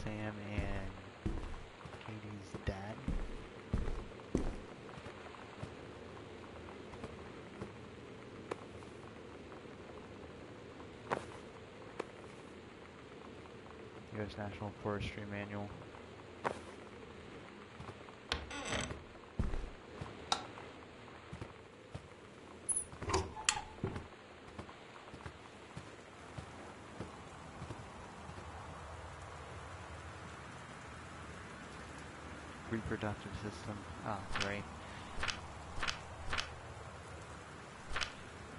Sam and Katie's dad. U.S. National Forestry Manual. Reproductive system. Ah, right.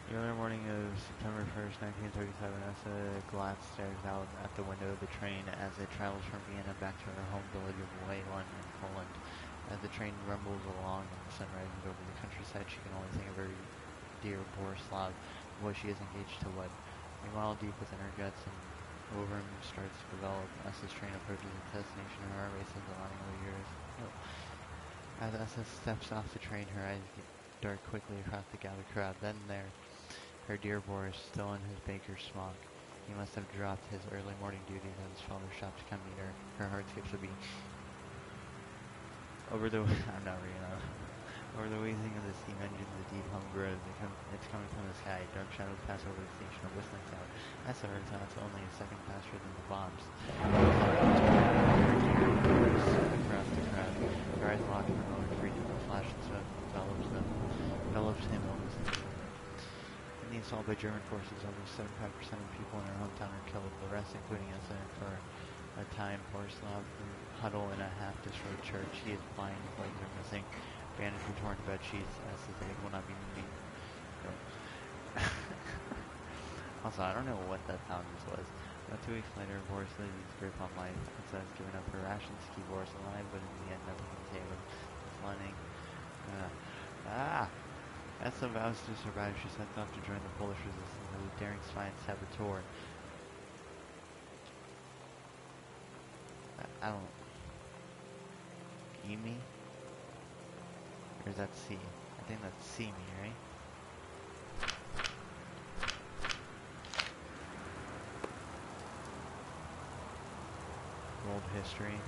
The other morning of September 1st, 1937, Essa Glatt stares out at the window of the train as it travels from Vienna back to her home village of Wayland in Poland. As the train rumbles along and the sun rises over the countryside, she can only think of her dear Borislav, the boy she is engaged to wed. Meanwhile, deep within her guts, an ovum starts to develop. Essa's train approaches its destination, her heart races along over years. As Essa steps off the train, her eyes dart quickly across the gathered crowd. Then there, her dear Boris, still in his baker's smock. He must have dropped his early morning duties at his father's shop to come meet her. Her heart skips a beat. I'm not reading that. Over the wheezing of the steam engine, the deep hum grows. It's coming from the sky. Dark shadows pass over the station, a whistling sound. Essa heard sounds only a second faster than the bombs. Across the crowd. Her eyes locked for a moment, freezing. A flash of smoke enveloped him almost instantly. In the assault by German forces, over 75% of people in her hometown are killed. The rest, including Essa, for a time, Borislav huddle in a half-destroyed church. He is blind, his legs are missing. Bandaged with torn bed sheets, Essa's leg will not be moving. No. Also, I don't know what that sound was. About 2 weeks later, Boris loses his grip on life. Essa has given up her rations to keep Boris alive, but in the end, nothing can save him. It's running. Essa vows to survive. She sets off to join the Polish resistance as a daring spy and saboteur. I don't... Emi? Or is that C? I think that's C me, right? World history.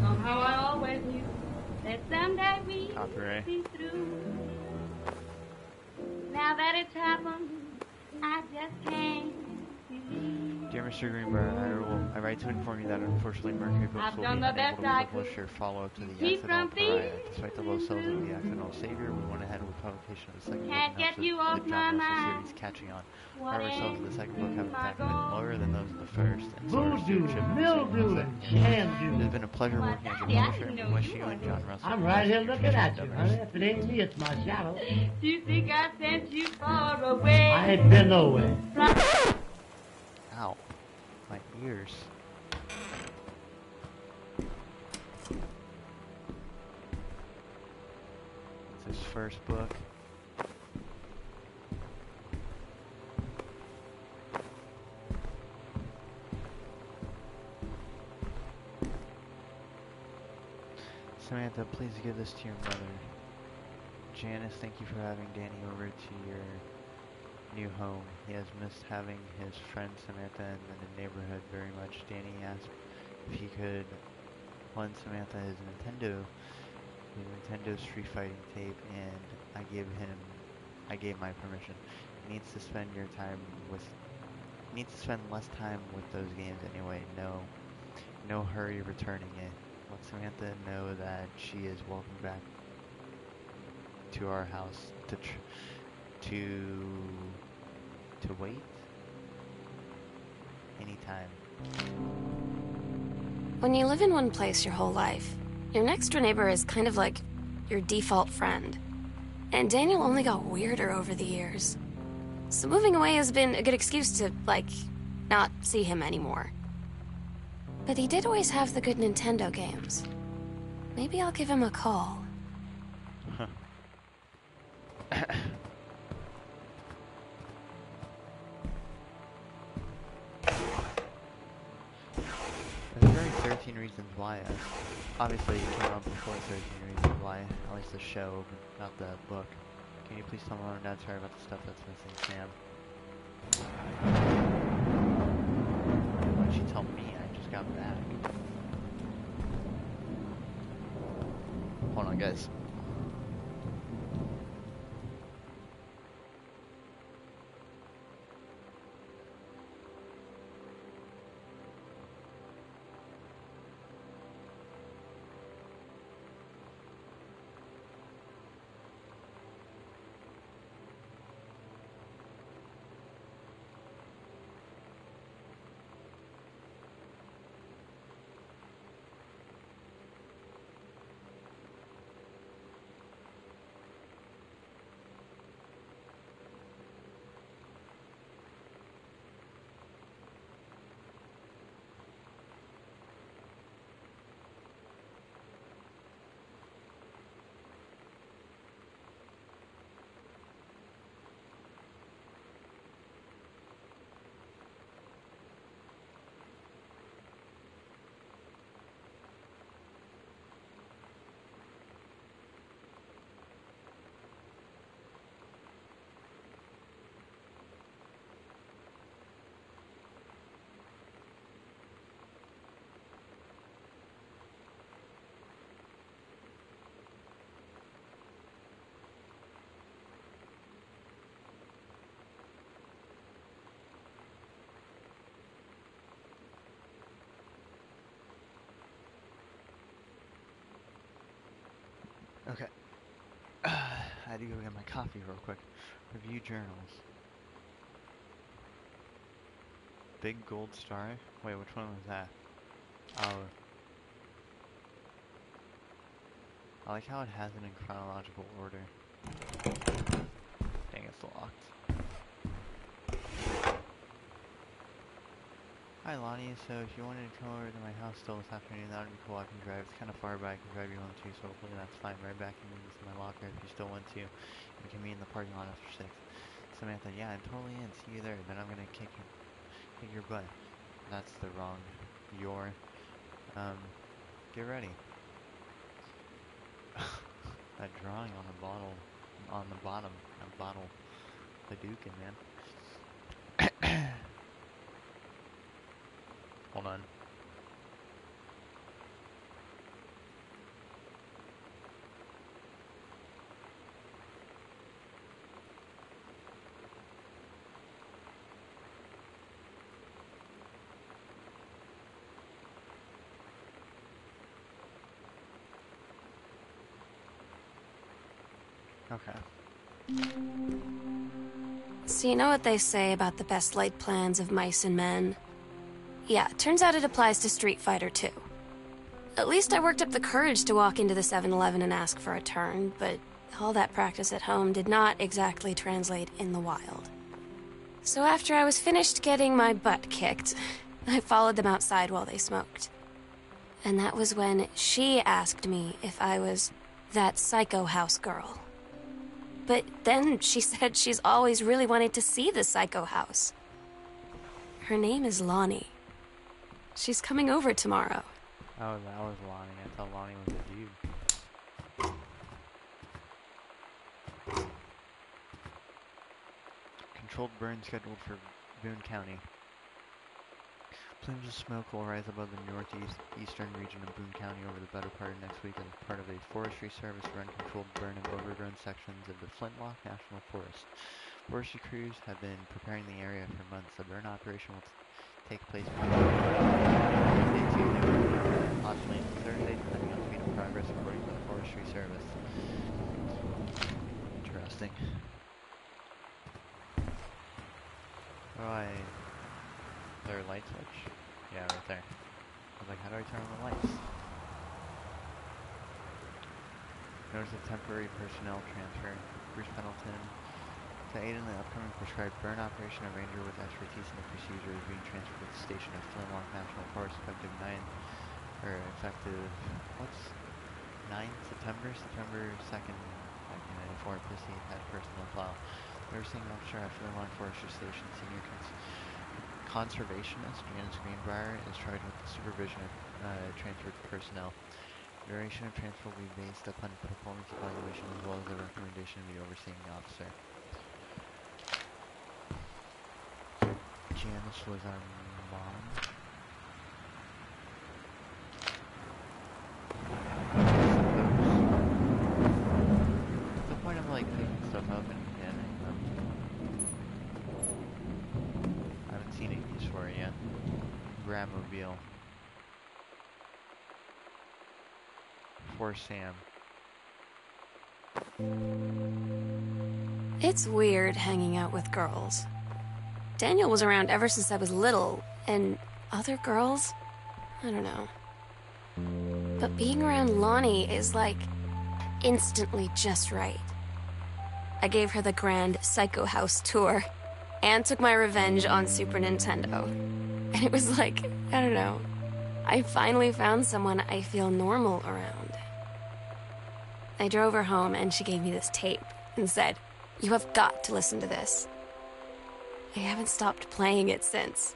Somehow I always knew that someday we'd Copyright. see through. Now that it's happened, I just can't believe. Dear Mr. Greenberg, I write to inform you that unfortunately Mercury Books I've will be done the unable best to I publish could your follow-up to the keep Accidental from Pariah. feeling Despite the low sales of the Accidental Savior, we went ahead with publication of the second book Can't and get hopes you of off the my John Russell mind. series catching on. What However, sales of the second book have in am I fact been gonna lower than those of the first, and so are Voodoo, stewardship and mildew, sales. and It shandu. has been a pleasure Why, working as your Daddy, I publisher, didn't and know wish you you and were. John Russell I'm the right best here in your looking future at you, endeavors. honey. If it ain't me, it's my shadow. Do you think I sent you far away? I ain't been nowhere. Ow. My ears. It's his first book. Samantha, please give this to your mother. Janice, thank you for having Danny over to your new home. He has missed having his friend Samantha in the neighborhood very much. Danny asked if he could lend Samantha his Nintendo Street Fighting tape, and I gave my permission. He needs to spend less time with those games anyway. No hurry returning it. Let Samantha know that she is welcome back to our house to wait anytime. When you live in one place your whole life, your next door neighbor is kind of like your default friend. And Daniel only got weirder over the years. So moving away has been a good excuse to, not see him anymore. But he did always have the good Nintendo games. Maybe I'll give him a call. It's very thirsty. 13 Reasons Why. Obviously, it came out before 13 Reasons Why, at least the show, but not the book. Can you please tell Mom and Dad sorry about the stuff that's missing, Sam? Why don't you tell me? I just got back. Hold on, guys. Okay. I had to go get my coffee real quick. Review journals. Big gold star? Wait, which one was that? Oh. I like how it has it in chronological order. Dang, it's locked. Hi Lonnie, so if you wanted to come over to my house still this afternoon, that would be cool. I can drive. It's kind of far, but I can drive you home too, so hopefully that's fine. Right back in my locker if you still want to. We can meet in the parking lot after 6. Samantha, yeah, I'm totally in. See you there. Then I'm gonna kick your butt. That's the wrong your. Get ready. That drawing on the bottle, on the bottom, that bottle, the Dukin, man. Hold on. Okay. So you know what they say about the best laid plans of mice and men? Yeah, turns out it applies to Street Fighter too. At least I worked up the courage to walk into the 7-Eleven and ask for a turn, but all that practice at home did not exactly translate in the wild. So after I was finished getting my butt kicked, I followed them outside while they smoked. And that was when she asked me if I was that psycho house girl. But then she said she's always really wanted to see the psycho house. Her name is Lonnie. She's coming over tomorrow. Oh, that was Lonnie. I thought Lonnie was a dude. Controlled burn scheduled for Boone County. Plumes of smoke will rise above the northeastern region of Boone County over the better part of next week as part of a Forestry Service run controlled burn of overgrown sections of the Flintlock National Forest. Forestry crews have been preparing the area for months. The burn operation will take place Monday, Tuesday, possibly into Thursday, depending on speed of progress according to the Forestry Service. Interesting. Right. Is there a light switch? Yeah, right there. I was like, how do I turn on the lights? Notice a temporary personnel transfer. Bruce Pendleton, to aid in the upcoming prescribed burn operation, a ranger with expertise in the procedure is being transferred to the station at Flintlock National Forest effective 9 September 2nd, 1994. PC had personal file. Nursing officer at Flintlock Forestry Station, senior conservationist Janice Greenbrier is charged with the supervision of transferred personnel. Duration of transfer will be based upon performance evaluation as well as the recommendation of the overseeing officer. Janice was our mom. What's the point of like picking stuff up and getting them? I haven't seen a use for it yet. Grabmobile. For Sam. It's weird hanging out with girls. Daniel was around ever since I was little, and other girls? I don't know. But being around Lonnie is like instantly just right. I gave her the grand Psycho House tour and took my revenge on Super Nintendo. And it was like, I don't know, I finally found someone I feel normal around. I drove her home and she gave me this tape and said, "You have got to listen to this." I haven't stopped playing it since.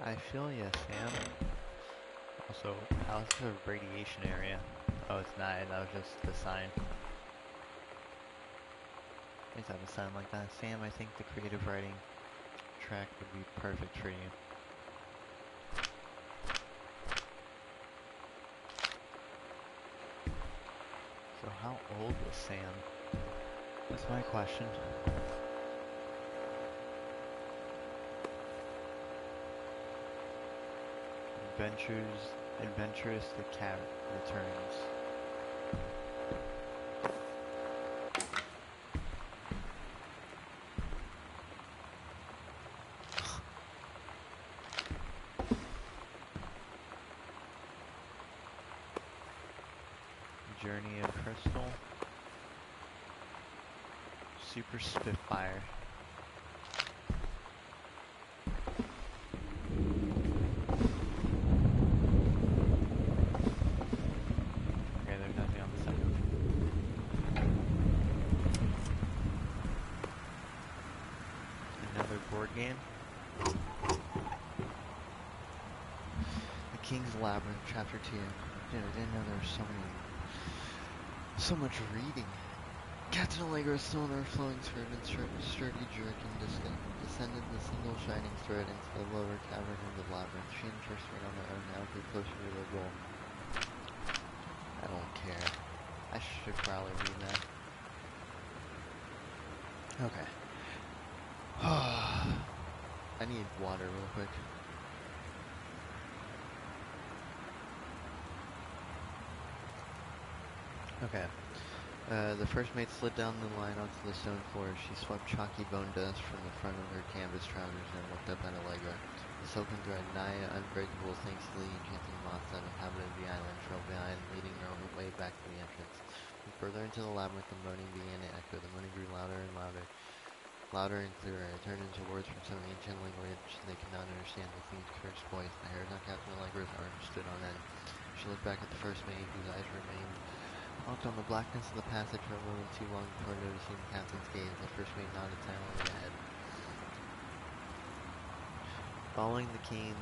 I feel ya, Sam. Also, how's the radiation area? Oh, it's not. That was just the sign. Please have a sign like that. Sam, I think the creative writing track would be perfect for you. So how old was Sam? That's my question. Adventurous the cat returns. Journey of Crystal. Super Spitfire. Okay, there's nothing on the second. Another board game. The King's Labyrinth, Chapter 2. Dude, I didn't know there was so much reading. Captain Allegro still in her flowing skirt and sturdy jerk and descended the single shining thread into the lower cavern of the labyrinth. She and First went on their own now, drew closer to their goal. I don't care. I should probably read that. Okay. I need water real quick. Okay. The first mate slid down the line onto the stone floor. She swept chalky bone dust from the front of her canvas trousers and looked up at Allegra. The silken thread, nigh unbreakable thanks to the enchanting moths that inhabited the island, trailed behind, leading her way back to the entrance. And further into the labyrinth, the moaning began to echo. The moaning grew louder and louder and clearer. It turned into words from some ancient language they could not understand. The fiend's cursed voice. The hairs on Captain Allegra's arm stood on end. She looked back at the first mate, whose eyes remained locked on the blackness of the passage for a moment too long before noticing the captain's gaze. The first mate nodded silently ahead. Following the king's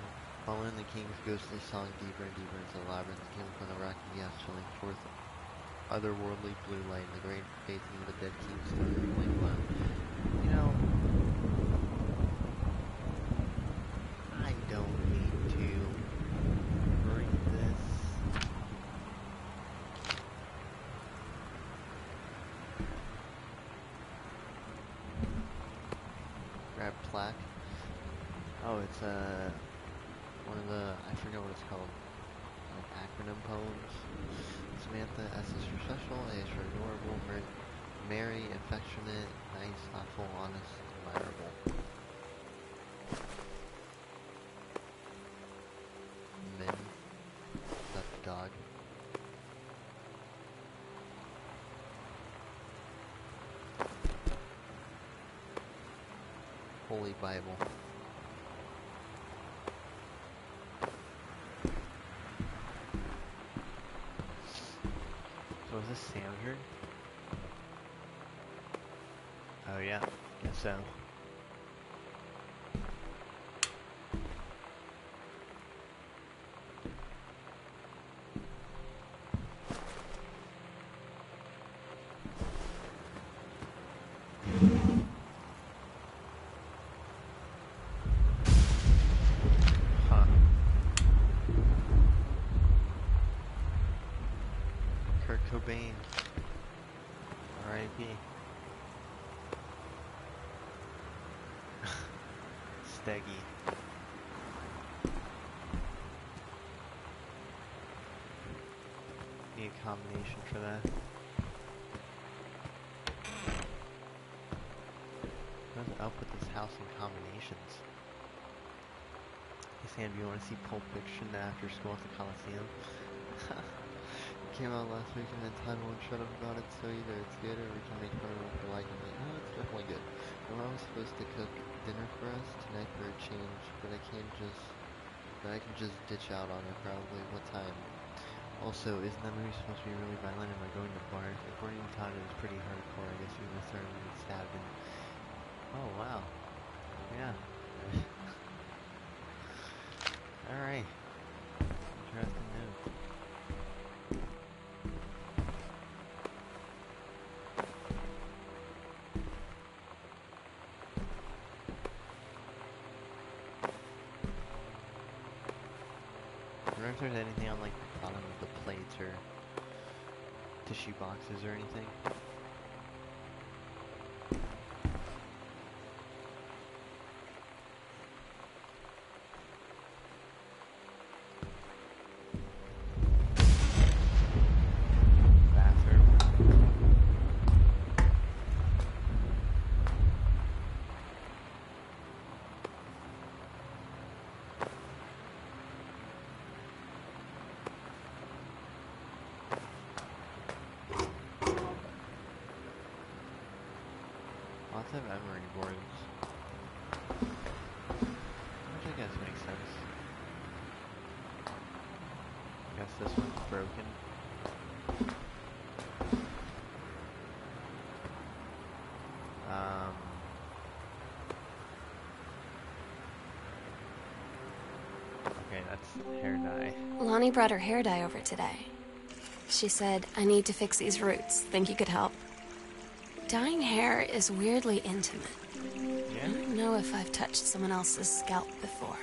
ghostly song deeper and deeper into the labyrinth, came upon a rocky gas showing forth otherworldly blue light. The great basin of the dead king stood in a flame glow. You know, I don't need to read this. Grab plaque. Oh, it's one of the, I forget what it's called, like acronym poems. Samantha, S is for special, A is for adorable, merry, affectionate, nice, thoughtful, honest, admirable. Min, that dog. Holy Bible. So is this Sam's? Oh yeah, guess so. Steggy. Need a combination for that. What's up with this house and combinations? Hey Sam, do you want to see Pulp Fiction after school at the Coliseum? It came out last week and then Time won't shut up about it, so either it's good or we can make fun of it for liking it. No, it's definitely good. My mom was supposed to cook dinner for us tonight for a change, but I can just ditch out on her probably. What time? Also, isn't that movie supposed to be really violent? Am I going to bark? According to Todd, it was pretty hardcore. I guess he was starting to get stabbed and... Oh, wow. Yeah. Alright. Interesting note. I wonder if there's anything on like the bottom of the plates or tissue boxes or anything. Bathroom. Lots of memory boards. Which I guess makes sense. I guess this one's broken. Okay, that's hair dye. Lonnie brought her hair dye over today. She said, I need to fix these roots. Think you could help? Dyeing hair is weirdly intimate. Yeah? I don't know if I've touched someone else's scalp before.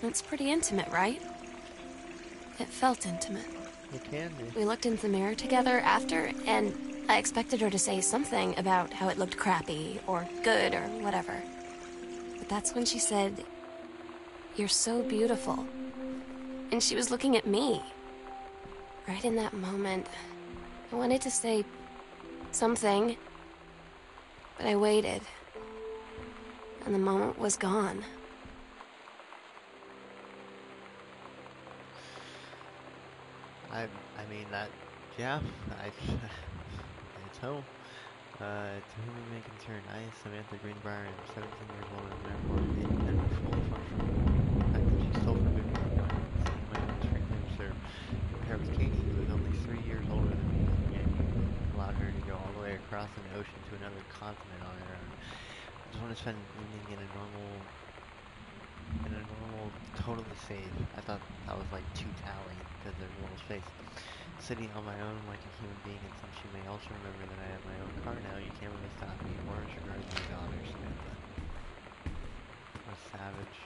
It's pretty intimate, right? It felt intimate. It can be. We looked in the mirror together after, and I expected her to say something about how it looked crappy, or good, or whatever. But that's when she said, you're so beautiful. And she was looking at me. Right in that moment, I wanted to say something, but I waited. And the moment was gone. I mean that, yeah, it's home. To whom it may concern, I, Samantha Greenbrier, am 17 years old and therefore independent, fully functional. The fact that she's still forbidden from seeing my own strictly absurd. Compared with Katie, who is only 3 years older than me, and you allowed her to go all the way across an ocean to another continent on her own. I just want to spend an evening in a normal, totally safe. I thought that was like too tally because there's a little space. Sitting on my own like a human being, and since you may also remember that I have my own car now, you can't really stop me or disregard my daughter, Samantha. What a savage.